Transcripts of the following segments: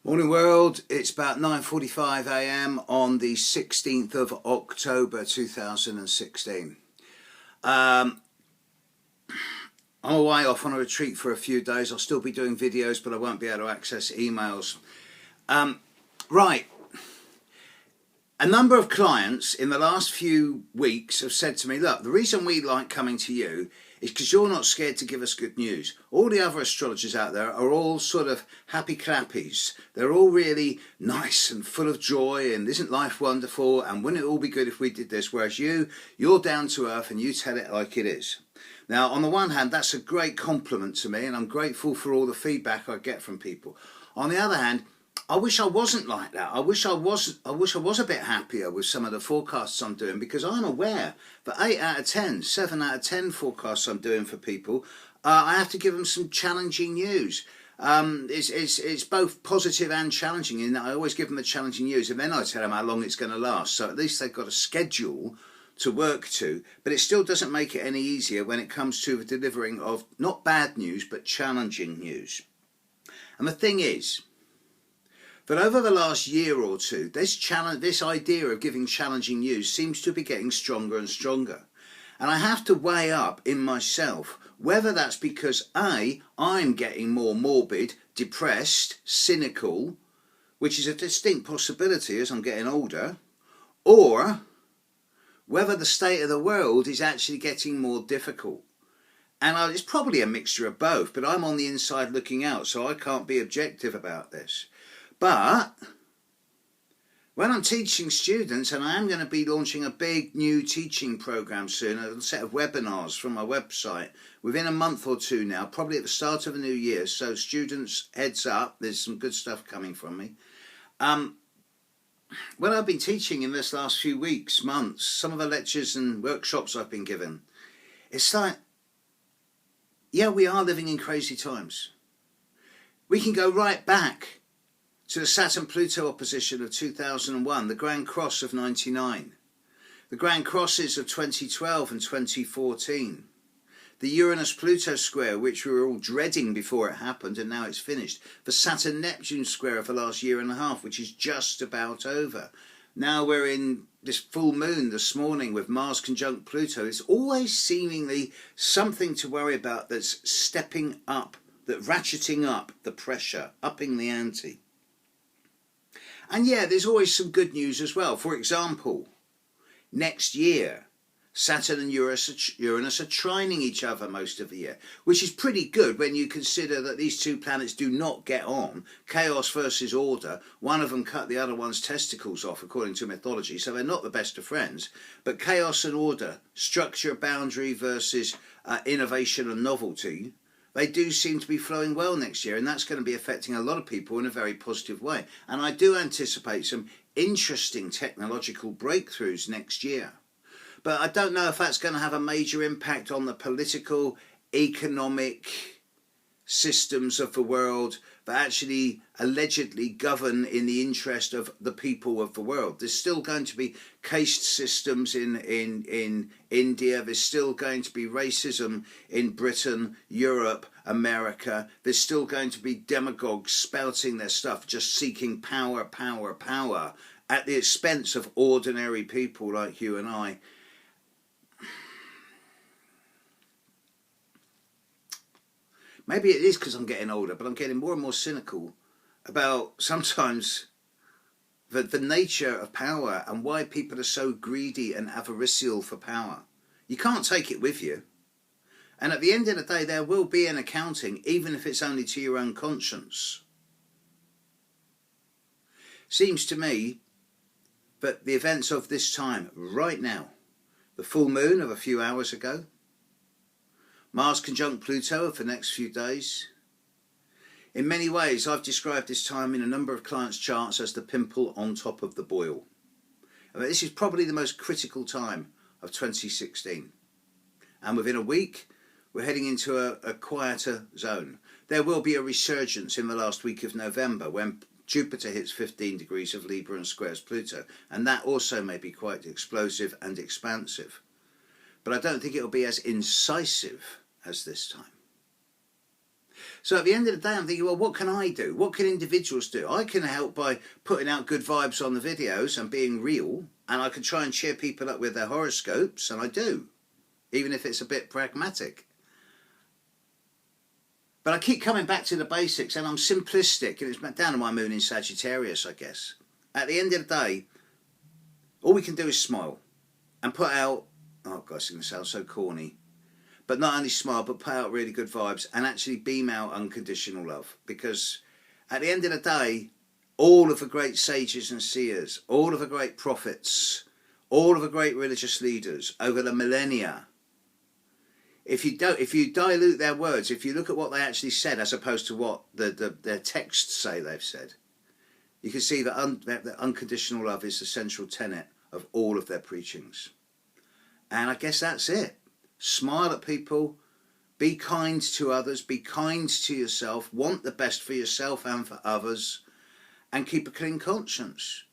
Morning world, it's about 9:45 a.m. on the 16th of October 2016. I'm away off on a retreat for a few days. I'll still be doing videos, but I won't be able to access emails. Right, a number of clients in the last few weeks have said to me, look, the reason we like coming to you is because you're not scared to give us good news. All the other astrologers out there are all sort of happy clappies. They're all really nice and full of joy and isn't life wonderful and wouldn't it all be good if we did this, whereas you're down to earth and you tell it like it is. Now, on the one hand, that's a great compliment to me and I'm grateful for all the feedback I get from people. On the other hand, I wish I wasn't like that. I wish I was a bit happier with some of the forecasts I'm doing, because I'm aware that 8 out of 10, 7 out of 10 forecasts I'm doing for people, I have to give them some challenging news. It's both positive and challenging, in that I always give them the challenging news and then I tell them how long it's going to last. So at least they've got a schedule to work to, but it still doesn't make it any easier when it comes to the delivering of not bad news but challenging news. And the thing is, but over the last year or two, this idea of giving challenging news seems to be getting stronger and stronger. And I have to weigh up in myself whether that's because A, I'm getting more morbid, depressed, cynical, which is a distinct possibility as I'm getting older, or whether the state of the world is actually getting more difficult. And it's probably a mixture of both, but I'm on the inside looking out, so I can't be objective about this. But when I'm teaching students, and I am going to be launching a big new teaching program soon, a set of webinars from my website within a month or two now, probably at the start of the new year. So students, heads up, there's some good stuff coming from me. When I've been teaching in this last few weeks, months, some of the lectures and workshops I've been given, it's like, yeah, we are living in crazy times. We can go right back to the Saturn-Pluto opposition of 2001, the Grand Cross of 99, the Grand Crosses of 2012 and 2014, the Uranus-Pluto square, which we were all dreading before it happened and now it's finished, the Saturn-Neptune square of the last year and a half, which is just about over. Now we're in this full moon this morning with Mars conjunct Pluto. It's always seemingly something to worry about that's stepping up, that ratcheting up the pressure, upping the ante. And yeah, there's always some good news as well. For example, next year, Saturn and Uranus are trining each other most of the year, which is pretty good when you consider that these two planets do not get on. Chaos versus order. One of them cut the other one's testicles off, according to mythology, so they're not the best of friends. But chaos and order, structure, boundary versus innovation and novelty, they do seem to be flowing well next year, and that's going to be affecting a lot of people in a very positive way. And I do anticipate some interesting technological breakthroughs next year. But I don't know if that's going to have a major impact on the political, economic systems of the world that actually allegedly govern in the interest of the people of the world. There's still going to be caste systems in India. There's still going to be racism in Britain, Europe, America. There's still going to be demagogues spouting their stuff, just seeking power, power, power at the expense of ordinary people like you and I. Maybe it is because I'm getting older, but I'm getting more and more cynical about sometimes the nature of power and why people are so greedy and avaricial for power. You can't take it with you. And at the end of the day, there will be an accounting, even if it's only to your own conscience. Seems to me that the events of this time, right now, the full moon of a few hours ago, Mars conjunct Pluto for the next few days. In many ways, I've described this time in a number of clients' charts as the pimple on top of the boil. And this is probably the most critical time of 2016. And within a week, we're heading into a quieter zone. There will be a resurgence in the last week of November when Jupiter hits 15 degrees of Libra and squares Pluto. And that also may be quite explosive and expansive. But I don't think it will be as incisive as this time. So at the end of the day, I'm thinking, well, what can I do? What can individuals do? I can help by putting out good vibes on the videos and being real, and I can try and cheer people up with their horoscopes, and I do, even if it's a bit pragmatic. But I keep coming back to the basics, and I'm simplistic, and it's down to my moon in Sagittarius, I guess. At the end of the day, all we can do is smile and put out, oh gosh, it's going to sound so corny, but not only smile, but put out really good vibes and actually beam out unconditional love. Because at the end of the day, all of the great sages and seers, all of the great prophets, all of the great religious leaders over the millennia, if you dilute their words, if you look at what they actually said as opposed to what their texts say they've said, you can see that unconditional love is the central tenet of all of their preachings. And I guess that's it. Smile at people, be kind to others, be kind to yourself, want the best for yourself and for others, and keep a clean conscience.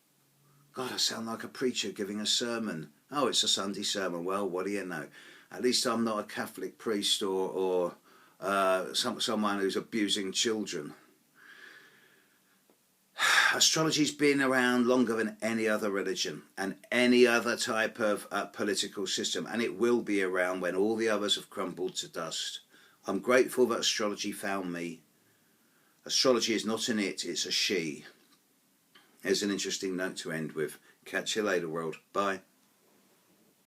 God, I sound like a preacher giving a sermon. Oh, it's a Sunday sermon. Well, what do you know? At least I'm not a Catholic priest or someone who's abusing children. Astrology's been around longer than any other religion and any other type of political system, and it will be around when all the others have crumbled to dust. I'm grateful that astrology found me. Astrology is not an it, it's a she. Here's an interesting note to end with. Catch you later, world. Bye.